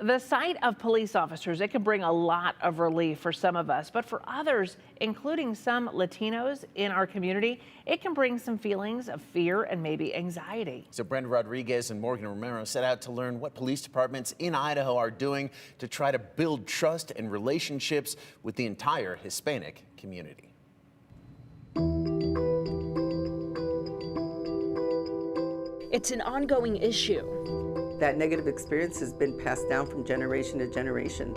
The sight of police officers, it can bring a lot of relief for some of us, but for others, including some Latinos in our community, it can bring some feelings of fear and maybe anxiety. So Brenda Rodriguez and Morgan Romero set out to learn what police departments in Idaho are doing to try to build trust and relationships with the entire Hispanic community. It's an ongoing issue. That negative experience has been passed down from generation to generation.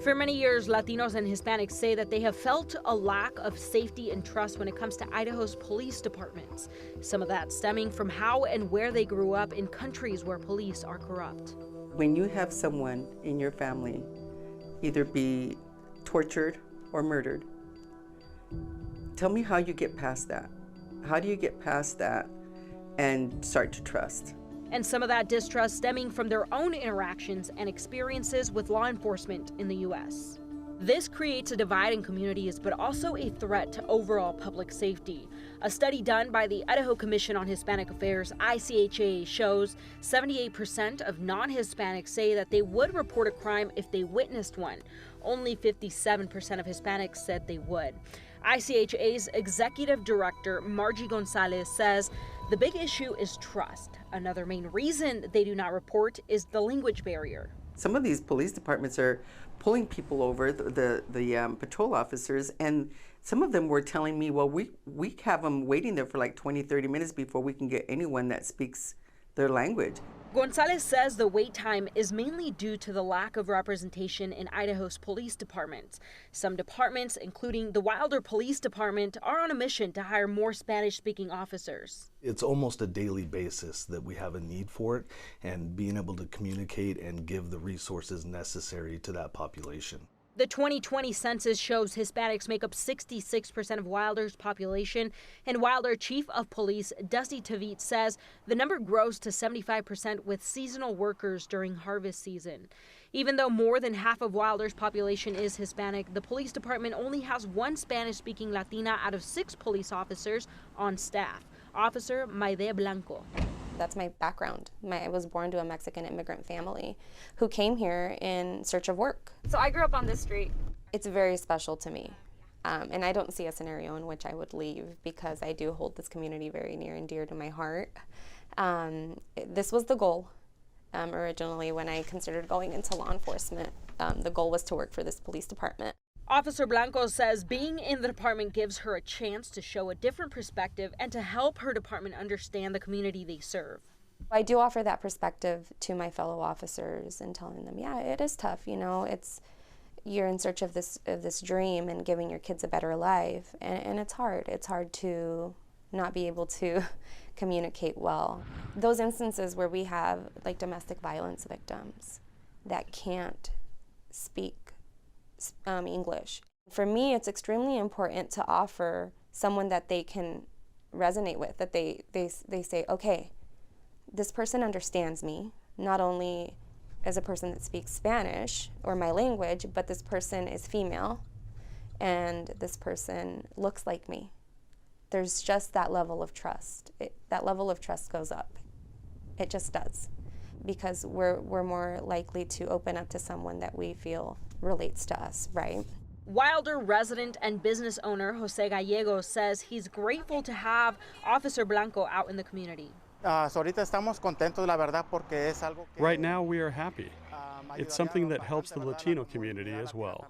For many years, Latinos and Hispanics say that they have felt a lack of safety and trust when it comes to Idaho's police departments. Some of that stemming from how and where they grew up in countries where police are corrupt. When you have someone in your family either be tortured or murdered, tell me how you get past that. How do you get past that and start to trust? And some of that distrust stemming from their own interactions and experiences with law enforcement in the U.S. This creates a divide in communities, but also a threat to overall public safety. A study done by the Idaho Commission on Hispanic Affairs, ICHA, shows 78% of non-Hispanics say that they would report a crime if they witnessed one. Only 57% of Hispanics said they would. ICHA's executive director, Margie Gonzalez, says the big issue is trust. Another main reason they do not report is the language barrier. Some of these police departments are pulling people over, the patrol officers, and some of them were telling me, well, we have them waiting there for like 20, 30 minutes before we can get anyone that speaks their language. Gonzalez says the wait time is mainly due to the lack of representation in Idaho's police departments. Some departments, including the Wilder Police Department, are on a mission to hire more Spanish-speaking officers. It's almost a daily basis that we have a need for it, and being able to communicate and give the resources necessary to that population. The 2020 census shows Hispanics make up 66% of Wilder's population, and Wilder Chief of Police Dusty Tavit says the number grows to 75% with seasonal workers during harvest season. Even though more than half of Wilder's population is Hispanic, the police department only has one Spanish-speaking Latina out of 6 police officers on staff, Officer Maide Blanco. That's my background. I was born to a Mexican immigrant family who came here in search of work. So I grew up on this street. It's very special to me. And I don't see a scenario in which I would leave because I do hold this community very near and dear to my heart. This was the goal originally when I considered going into law enforcement. The goal was to work for this police department. Officer Blanco says being in the department gives her a chance to show a different perspective and to help her department understand the community they serve. I do offer that perspective to my fellow officers and telling them, yeah, it is tough, you know, you're in search of this dream and giving your kids a better life, and it's hard. It's hard to not be able to communicate well. Those instances where we have like domestic violence victims that can't speak English. For me, it's extremely important to offer someone that they can resonate with, that they say, okay, this person understands me, not only as a person that speaks Spanish or my language, but this person is female and this person looks like me. There's just that level of trust. That level of trust goes up. It just does. Because we're more likely to open up to someone that we feel relates to us, right? Wilder resident and business owner Jose Gallegos says he's grateful to have Officer Blanco out in the community. Right now we are happy. It's something that helps the Latino community as well.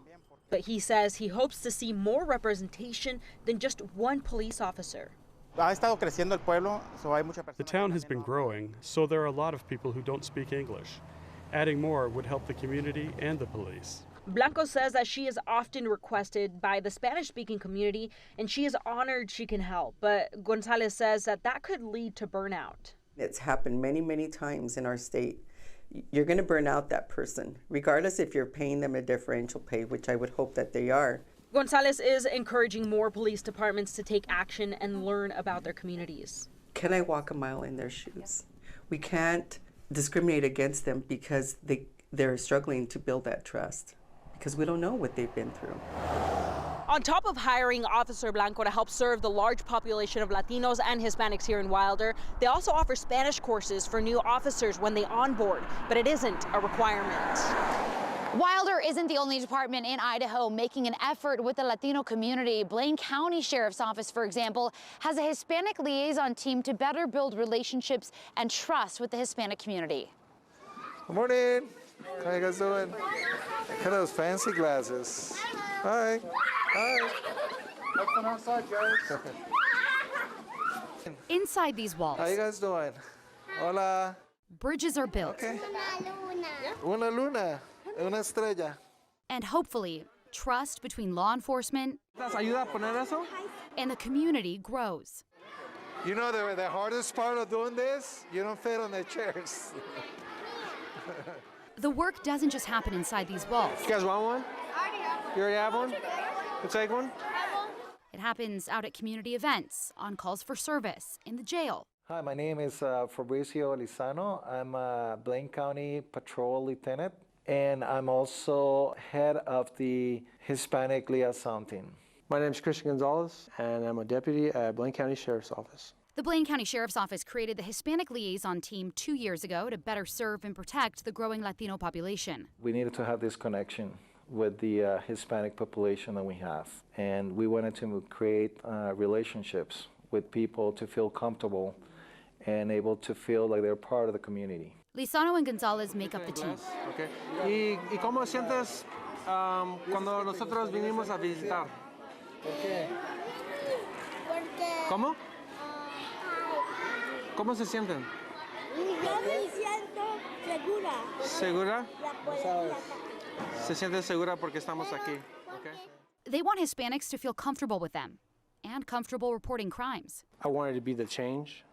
But he says he hopes to see more representation than just one police officer. The town has been growing, so there are a lot of people who don't speak English. Adding more would help the community and the police. Blanco says that she is often requested by the Spanish-speaking community, and she is honored she can help. But Gonzalez says that could lead to burnout. It's happened many, many times in our state. You're going to burn out that person, regardless if you're paying them a differential pay, which I would hope that they are. Gonzalez is encouraging more police departments to take action and learn about their communities. Can I walk a mile in their shoes? We can't discriminate against them because they're struggling to build that trust, because we don't know what they've been through. On top of hiring Officer Blanco to help serve the large population of Latinos and Hispanics here in Wilder, they also offer Spanish courses for new officers when they onboard, but it isn't a requirement. Wilder isn't the only department in Idaho making an effort with the Latino community. Blaine County Sheriff's Office, for example, has a Hispanic liaison team to better build relationships and trust with the Hispanic community. Good morning. How you guys doing? Look at those fancy glasses. Hi. Hi. Have fun outside, guys. Inside these walls, How you guys doing? Hola. bridges are built. Okay. Una luna. Una estrella. And hopefully, trust between law enforcement ¿Ayuda a poner eso? and the community grows. You know the hardest part of doing this? You don't fit on the chairs. The work doesn't just happen inside these walls. You guys want one? You already have one? You take one? It happens out at community events, on calls for service, in the jail. Hi, my name is Fabricio Lizano. I'm a Blaine County Patrol Lieutenant, and I'm also head of the Hispanic liaison team. My name is Christian Gonzalez, and I'm a deputy at Blaine County Sheriff's Office. The Blaine County Sheriff's Office created the Hispanic liaison team 2 years ago to better serve and protect the growing Latino population. We needed to have this connection with the Hispanic population that we have, and we wanted to create relationships with people to feel comfortable and able to feel like they're part of the community. Lizano and Gonzalez make up the team. Okay. ¿Y cómo sientes cuando nosotros vinimos a visitar? ¿Cómo? ¿Cómo se sienten? Yo me siento segura. ¿Segura? Se siente segura porque estamos aquí. Okay. They want Hispanics to feel comfortable with them and comfortable reporting crimes. I wanted to be the change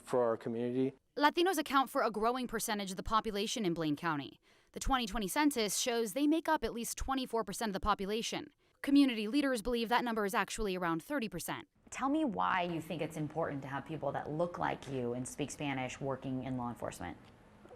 for our community. Latinos account for a growing percentage of the population in Blaine County. The 2020 census shows they make up at least 24% of the population. Community leaders believe that number is actually around 30%. Tell me why you think it's important to have people that look like you and speak Spanish working in law enforcement.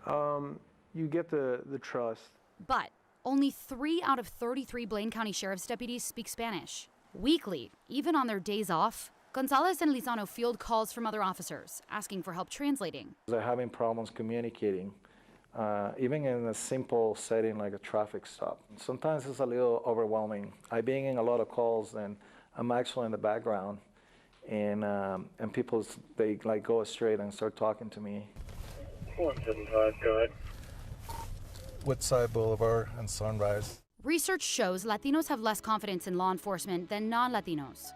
You get the trust. But only 3 out of 33 Blaine County Sheriff's deputies speak Spanish. Weekly, even on their days off, Gonzalez and Lizano field calls from other officers, asking for help translating. They're having problems communicating, even in a simple setting like a traffic stop. Sometimes it's a little overwhelming. I've been in a lot of calls, and I'm actually in the background, and people, they like go straight and start talking to me. 175, go ahead. Woodside Boulevard and Sunrise. Research shows Latinos have less confidence in law enforcement than non-Latinos.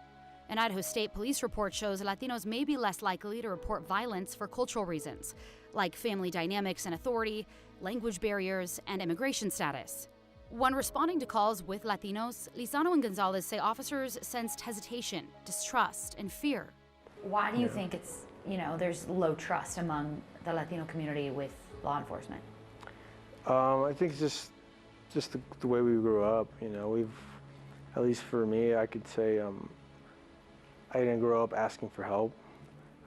An Idaho State Police report shows Latinos may be less likely to report violence for cultural reasons, like family dynamics and authority, language barriers, and immigration status. When responding to calls with Latinos, Lizano and Gonzalez say officers sensed hesitation, distrust, and fear. Why do you think it's, there's low trust among the Latino community with law enforcement? I think it's just the way we grew up. We've, at least for me, I could say I didn't grow up asking for help.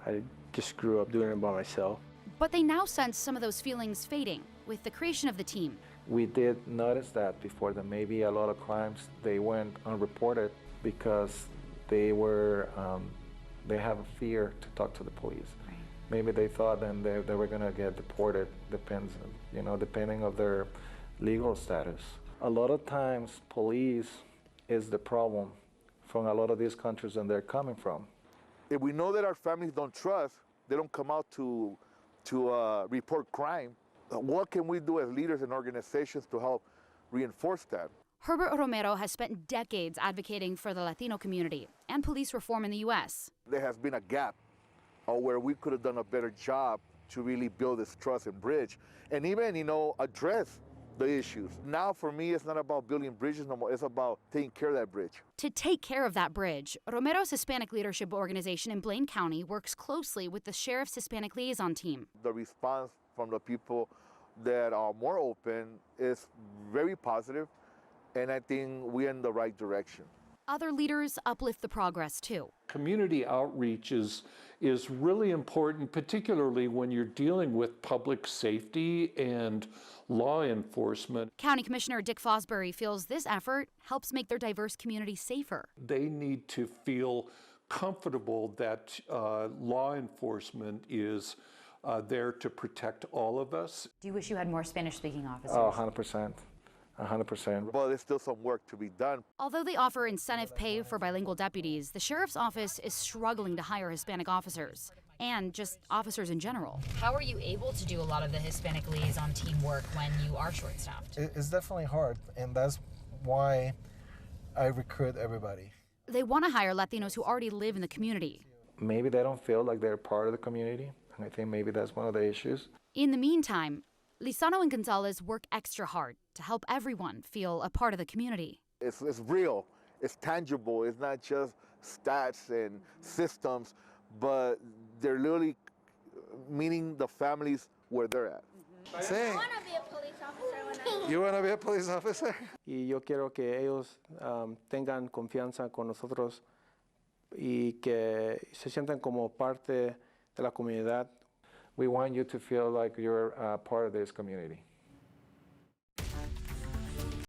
I just grew up doing it by myself. But they now sense some of those feelings fading with the creation of the team. We did notice that before, that maybe a lot of crimes, they went unreported because they were, they have a fear to talk to the police. Right. Maybe they thought then they were gonna get deported, depending on their legal status. A lot of times, police is the problem from a lot of these countries and they're coming from. If we know that our families don't trust, they don't come out to report crime, what can we do as leaders and organizations to help reinforce that? Herbert Romero has spent decades advocating for the Latino community and police reform in the U.S. There has been a gap where we could have done a better job to really build this trust and bridge, and even, address the issues. Now, for me, it's not about building bridges no more. It's about taking care of that bridge. To take care of that bridge, Romero's Hispanic Leadership Organization in Blaine County works closely with the Sheriff's Hispanic Liaison team. The response from the people that are more open is very positive, and I think we're in the right direction. Other leaders uplift the progress too. Community outreach is really important, particularly when you're dealing with public safety and law enforcement. County Commissioner Dick Fosbury feels this effort helps make their diverse community safer. They need to feel comfortable that law enforcement is there to protect all of us. Do you wish you had more Spanish-speaking officers? Oh, 100%. 100%. But there's still some work to be done. Although they offer incentive pay for bilingual deputies, the sheriff's office is struggling to hire Hispanic officers, and just officers in general. How are you able to do a lot of the Hispanic liaison teamwork when you are short-staffed? It's definitely hard, and that's why I recruit everybody. They want to hire Latinos who already live in the community. Maybe they don't feel like they're part of the community, and I think maybe that's one of the issues. In the meantime, Lizano and Gonzalez work extra hard to help everyone feel a part of the community. It's real, it's tangible, it's not just stats and systems, but they're literally meeting the families where they're at. Sí. I want to be a police officer. You want to be a police officer? Y yo quiero que ellos tengan confianza con nosotros y que se sientan como parte de la comunidad. We want you to feel like you're part of this community.